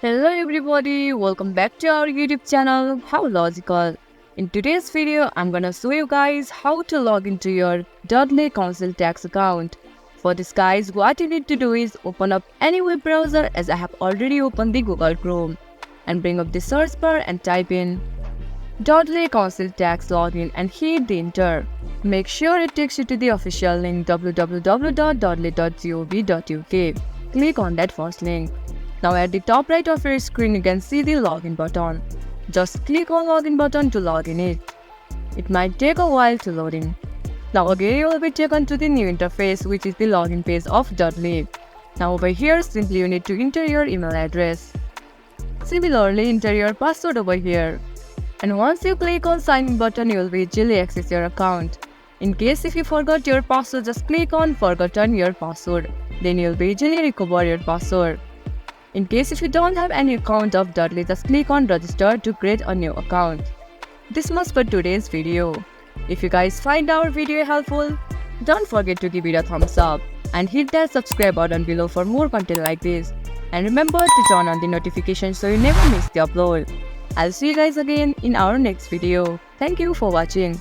Hello everybody, welcome back to our YouTube channel, How Logical. In today's video, I'm gonna show you guys how to log into your Dudley Council Tax account. For this guys, what you need to do is open up any web browser as I have already opened the Google Chrome and bring up the search bar and type in Dudley Council Tax login and hit the enter. Make sure it takes you to the official link www.dudley.gov.uk. Click on that first link. Now at the top right of your screen you can see the login button. Just click on login button to log in it. It might take a while to load in. Now again you will be taken to the new interface which is the login page of Dudley. Now over here simply you need to enter your email address. Similarly enter your password over here. And once you click on sign in button you will be easily access your account. In case if you forgot your password just click on forgotten your password. Then you will be easily recover your password. In case if you don't have any account of Dudley, just click on register to create a new account. This much for today's video. If you guys find our video helpful, don't forget to give it a thumbs up and hit that subscribe button below for more content like this. And remember to turn on the notifications so you never miss the upload. I'll see you guys again in our next video. Thank you for watching.